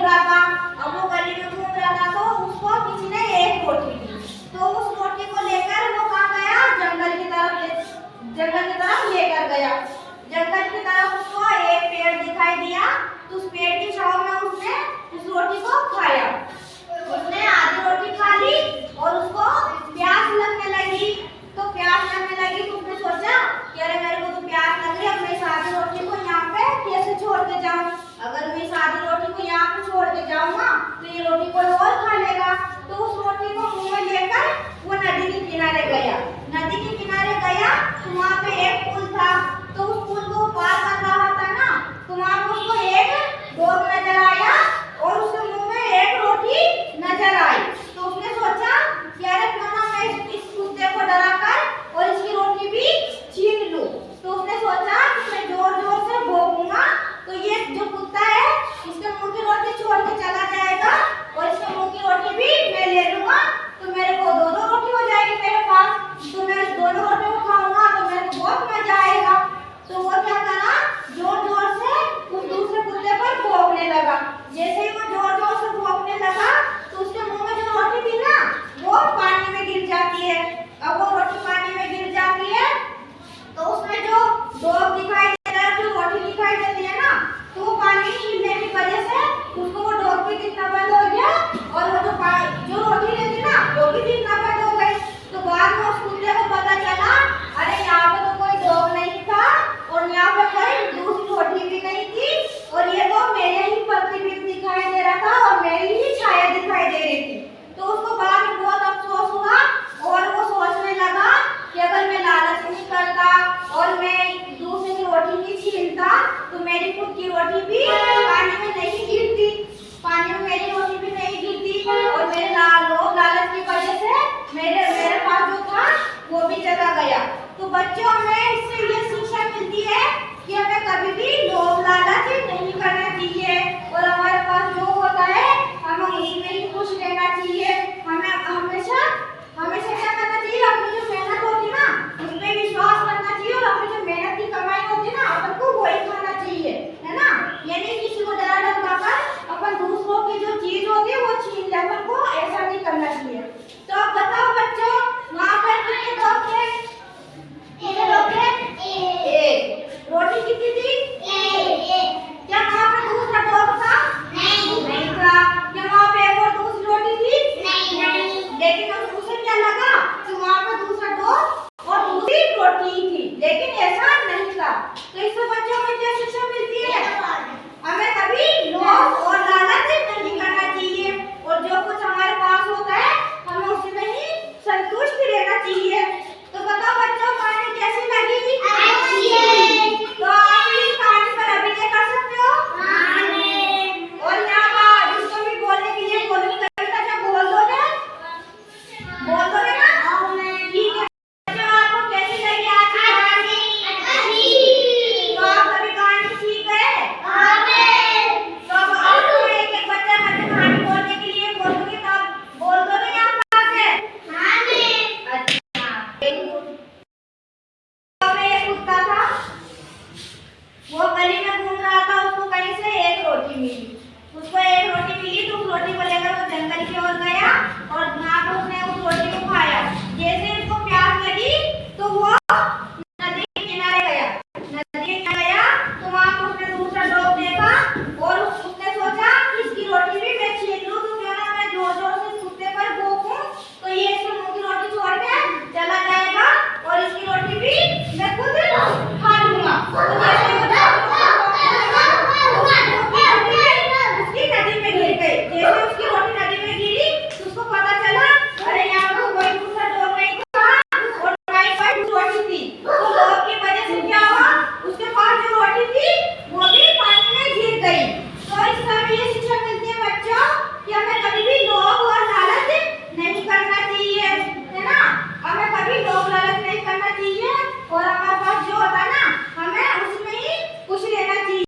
रहा था। अब वो गली में घूम रहा था तो उसको किसी ने एक रोटी दी। तो उस रोटी को लेकर वो कहाँ गया? जंगल की तरफ लेकर गया। जंगल की तरफ उसको एक पेड़ दिखाई दिया तो उस पेड़ की छांव में उसने उस रोटी को खाया। उसने आधी रोटी खा ली और उसको प्यास लगने लगी। तो उसने सोचा कि अरे मेरे को तो प्यास लग रही है, अब मैं इस आधी रोटी को यहाँ पे कैसे छोड़ के जाऊँ? अगर मैं इस आधी रोटी को यहाँ पे छोड़ के जाऊँगा तो ये रोटी कोई और खा लेगा। तो उस रोटी को मुंह में लेकर वो नदी के किनारे गया। तो वहाँ पे एक पुल था। तो उस पुल को पार कर रहा था ना, तो वहाँ पे उसको एक डॉग नजर आया और उसके मुंह में एक रोटी नजर आई। तो उसने सोचा कि अरे क्यों ना मैं इस कुत्ते को डराकर और इसकी रोटी भी छीन लूं। तो उसने सोचा कि मैं जोर जोर से भौंकूंगा तो ये जो कुत्ता है इसके मुंह की रोटी छोड़ के चला जाएगा और इसके मुंह की रोटी भी मैं ले लूंगा। तो मेरे को दो रोटी हो जाएगी मेरे पास। तो मैं दोनों रोटी को खाऊंगा तो मेरे को बहुत मजा आएगा। तो वो क्या करा, जोर जोर से उस दूसरे कुत्ते पर भौंकने लगा। जैसे ही वो जोर जोर से भौंकने लगा तो उसके मुंह में जो रोटी थी ना वो पानी में गिर जाती है। अब वो रोटी पानी में गिर जाती है तो उसमें जो डॉग दिखाई दे रहा है, जो रोटी दिखाई देती है ना, तो वो पानी हिलने की वजह से उसको वो डॉग भी दिखना बंद हो गया और वो जो रोटी लेती ना वो भी दिखना बंद हो गई। तो बाद में उस कुत्ते को पता चला अरे यहाँ पे तो कोई डॉग नहीं था और यहाँ पे कोई दूसरी रोटी भी नहीं थी और ये तो मेरे ही प्रतिबिंब दिखाई दे रहा था और मेरी ही छाया दिखाई दे रही थी। तो उसको बाद में बहुत अफसोस हुआ और वो सोचने लगा कि अगर मैं लालच नहीं करता और मैं दूसरे की रोटी नहीं छीनता तो मेरी खुद की रोटी भी पानी में नहीं गिरती, पानी में मेरी रोटी भी नहीं गिरती और मेरे लोभ लालच की वजह से मेरे पास जो था वो भी चला गया। तो बच्चों में इससे ये शिक्षा मिलती है कि हमें कभी भी लोभ लालच नहीं करना चाहिए और हमारे पास जो होता है हमें उसी में ही खुश रहना चाहिए। हमें हमेशा क्या करना चाहिए, अपनी जो मेहनत होती ना उसमें विश्वास करना चाहिए और अपनी जो मेहनत की कमाई होती ना अपन को वही खाना चाहिए, है ना। यानी किसी को डरा धमकाकर अपन दूसरों की जो चीज होती है वो छीन ले, अपन को ऐसा नहीं करना चाहिए। तो अब बताओ बच्चों, वहाँ पर कितने लोग थे? एक। रोटी कितनी थी? क्या वहाँ पे दूसरा डॉग था? नहीं था। क्या वहाँ पे एक और दूसरी रोटी थी? नहीं। लेकिन उसे क्या लगा कि वहाँ पे दूसरा डॉग और दूसरी रोटी थी, लेकिन ऐसा नहीं था। तो इससे बच्चों को क्या शिक्षा मिलती है? हमें कभी लोभ और लालच नहीं करना चाहिए और जो कुछ हमारे पास होता है हमें उसी में ही संतुष्ट रहना चाहिए। तो बताओ बच्चों, कहानी कैसी लगी? तो आप इस कहानी पर अभिनय कर सकते हो। और यहाँ का जिसको भी बोलने के लिए बोलूंगी कविता क्या बोल दोगे ना? ठीक है बच्चों, आपको कैसी लगी आज की कहानी? तो आप सभी कहानी सीख गए? तो अब आपको एक एक बच्चा कहानी बोलने के लिए बोलूंगी तो आप बोल दोगे यहाँ पर आके? अच्छा, एक कुत्ता था, वो गली में घूम रहा था। उसको कहीं से एक रोटी मिली। तो उस रोटी को लेकर वो जंगल की ओर गया